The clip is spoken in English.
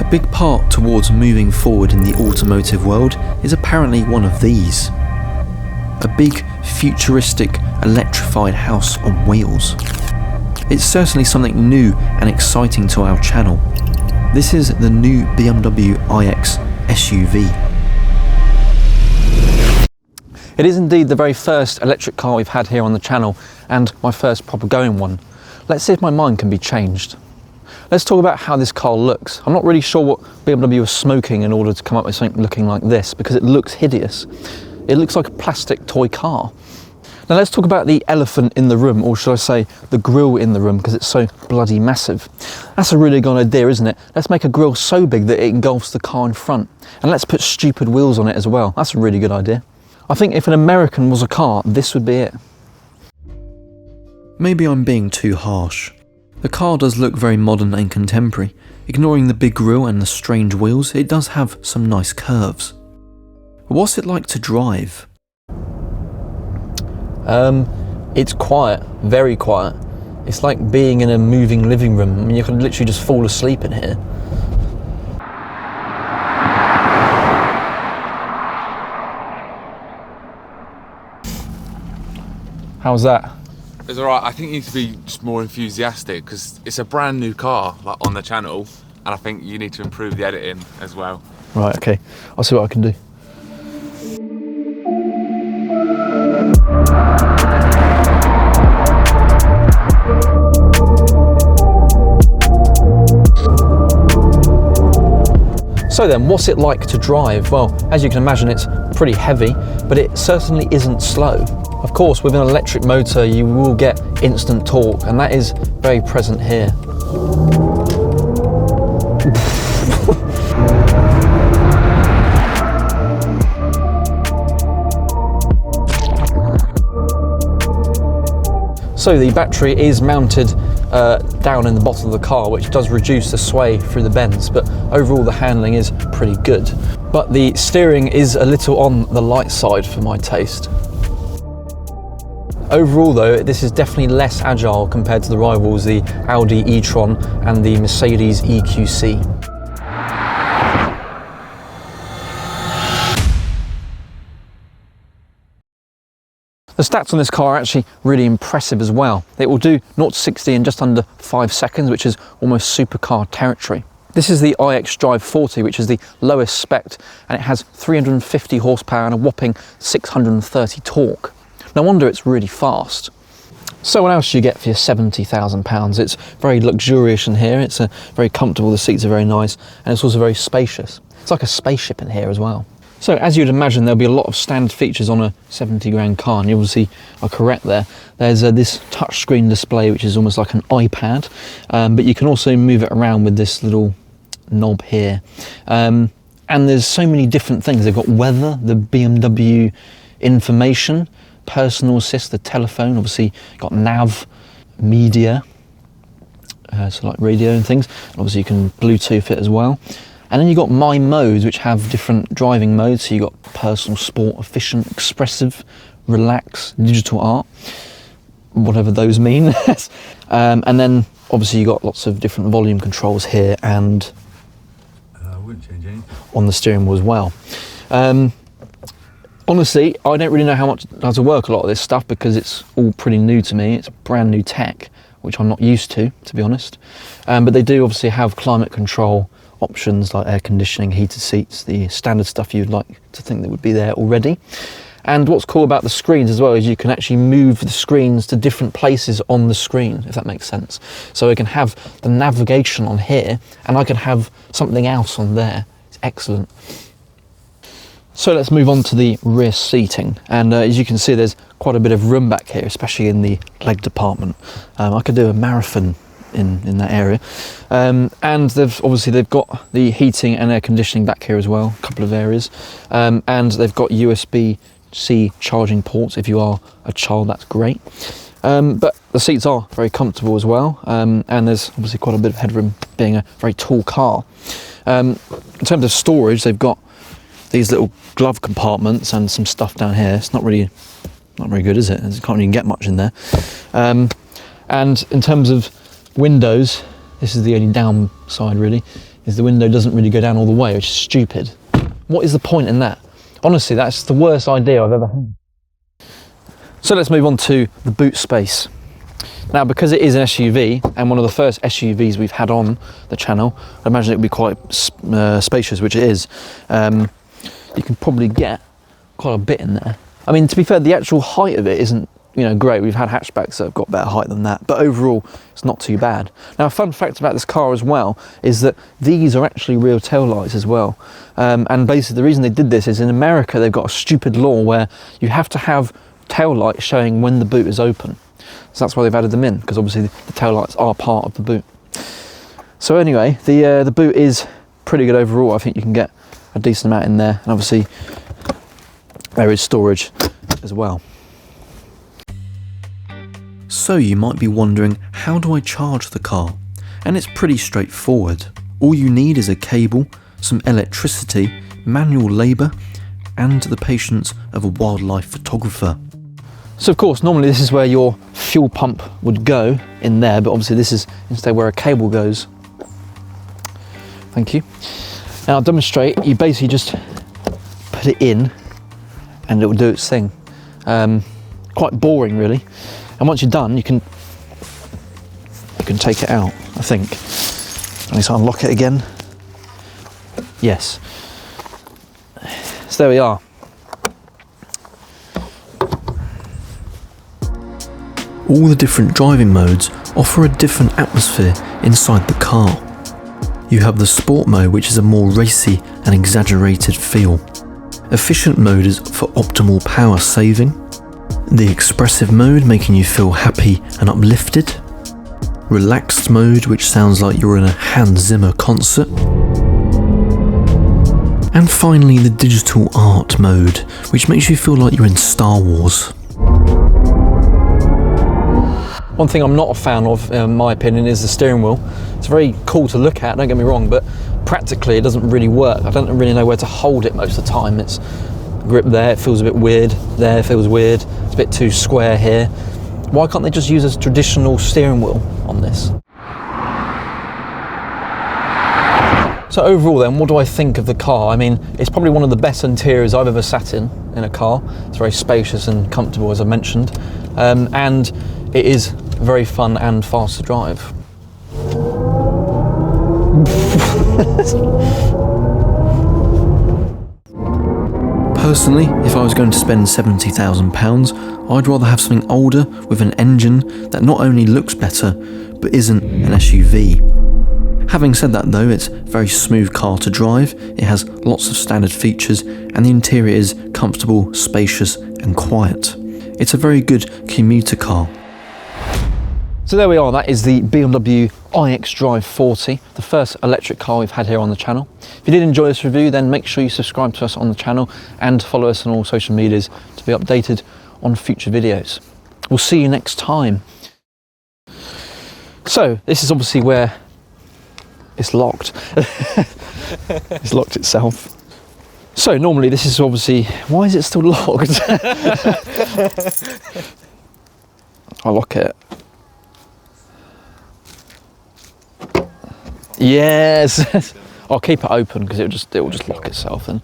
A big part towards moving forward in the automotive world is apparently one of these. A big, futuristic, electrified house on wheels. It's certainly something new and exciting to our channel. This is the new BMW iX SUV. It is indeed the very first electric car we've had here on the channel, and my first proper going one. Let's see if my mind can be changed. Let's talk about how this car looks. I'm not really sure what BMW was smoking in order to come up with something looking like this, because it looks hideous. It looks like a plastic toy car. Now let's talk about the elephant in the room, or should I say the grille in the room, because it's so bloody massive. That's a really good idea, isn't it? Let's make a grille so big that it engulfs the car in front. And let's put stupid wheels on it as well. That's a really good idea. I think if an American was a car, this would be it. Maybe I'm being too harsh. The car does look very modern and contemporary. Ignoring the big grille and the strange wheels, it does have some nice curves. What's it like to drive? It's quiet, very quiet. It's like being in a moving living room. I mean, you could literally just fall asleep in here. How's that? It's alright. I think you need to be just more enthusiastic because it's a brand new car like on the channel, and I think you need to improve the editing as well. Right, okay. I'll see what I can do. So then, what's it like to drive? Well, as you can imagine, it's pretty heavy, but it certainly isn't slow. Of course, with an electric motor, you will get instant torque, and that is very present here. So the battery is mounted down in the bottom of the car, which does reduce the sway through the bends, but overall the handling is pretty good. But the steering is a little on the light side for my taste. Overall though, this is definitely less agile compared to the rivals, the Audi e-tron and the Mercedes EQC. The stats on this car are actually really impressive as well. It will do 0 to 60 in just under 5 seconds, which is almost supercar territory. This is the iX Drive 40, which is the lowest spec, and it has 350 horsepower and a whopping 630 torque. No wonder it's really fast. So what else do you get for your £70,000? It's very luxurious in here, it's very comfortable, the seats are very nice, and it's also very spacious. It's like a spaceship in here as well. So as you'd imagine, there'll be a lot of standard features on a 70 grand car, and you will see are correct there. There's this touchscreen display, which is almost like an iPad, but you can also move it around with this little knob here. And there's so many different things. They've got weather, the BMW information, personal assist, the telephone, obviously got nav, media, so like radio and things. Obviously you can Bluetooth it as well. And then you've got My Modes, which have different driving modes. So you've got personal, sport, efficient, expressive, relax, digital art, whatever those mean. And then obviously you've got lots of different volume controls here, and I wouldn't change anything on the steering wheel as well. Honestly, I don't really know how to work a lot of this stuff because it's all pretty new to me. It's brand new tech, which I'm not used to be honest. But they do obviously have climate control options like air conditioning, heated seats, the standard stuff you'd like to think that would be there already. And what's cool about the screens as well is you can actually move the screens to different places on the screen, if that makes sense. So I can have the navigation on here and I can have something else on there. It's excellent. So let's move on to the rear seating, and as you can see there's quite a bit of room back here, especially in the leg department. I could do a marathon in that area. And they've got the heating and air conditioning back here as well, a couple of areas. And they've got USB-C charging ports. If you are a child, that's great. But the seats are very comfortable as well. And there's obviously quite a bit of headroom being a very tall car. In terms of storage, they've got these little glove compartments and some stuff down here. It's not very good, is it? You can't even get much in there. And in terms of windows, this is the only downside really. is the window doesn't really go down all the way, which is stupid. What is the point in that? Honestly, that's the worst idea I've ever had. So let's move on to the boot space. Now, because it is an SUV and one of the first SUVs we've had on the channel, I imagine it would be quite spacious, which it is. You can probably get quite a bit in there. I mean, to be fair, the actual height of it isn't, you know, great. We've had hatchbacks that have got better height than that, but overall, it's not too bad. Now, a fun fact about this car as well is that these are actually real tail lights as well. And basically, the reason they did this is in America, they've got a stupid law where you have to have tail light showing when the boot is open. So that's why they've added them in, because obviously the tail lights are part of the boot. So anyway, the boot is pretty good overall. I think you can get a decent amount in there, and obviously there is storage as well. So you might be wondering, how do I charge the car? And it's pretty straightforward. All you need is a cable, some electricity, manual labour, and the patience of a wildlife photographer. So of course, normally this is where your fuel pump would go, in there, but obviously this is instead where a cable goes. Thank you. Now I'll demonstrate. You basically just put it in and it will do its thing. Quite boring really. And once you're done, you can take it out, I think. I need to unlock it again. Yes. So there we are. All the different driving modes offer a different atmosphere inside the car. You have the sport mode, which is a more racy and exaggerated feel. Efficient mode is for optimal power saving. The expressive mode, making you feel happy and uplifted. Relaxed mode, which sounds like you're in a Hans Zimmer concert. And finally the digital art mode, which makes you feel like you're in Star Wars. One thing I'm not a fan of, in my opinion, is the steering wheel. It's very cool to look at, don't get me wrong, but practically it doesn't really work. I don't really know where to hold it most of the time. It's grip there, it feels a bit weird, there it feels weird, it's a bit too square here. Why can't they just use a traditional steering wheel on this? So overall then, what do I think of the car? I mean, it's probably one of the best interiors I've ever sat in a car. It's very spacious and comfortable, as I mentioned, and it is very fun and fast to drive. Personally, if I was going to spend £70,000, I'd rather have something older with an engine that not only looks better, but isn't an SUV. Having said that though, it's a very smooth car to drive, it has lots of standard features, and the interior is comfortable, spacious and quiet. It's a very good commuter car. So there we are, that is the BMW iX40, the first electric car we've had here on the channel. If you did enjoy this review, then make sure you subscribe to us on the channel and follow us on all social medias to be updated on future videos. We'll see you next time. So this is obviously where it's locked. It's locked itself. So normally this is obviously, why is it still locked? I'll lock it. Yes. I'll keep it open because it will just lock itself then.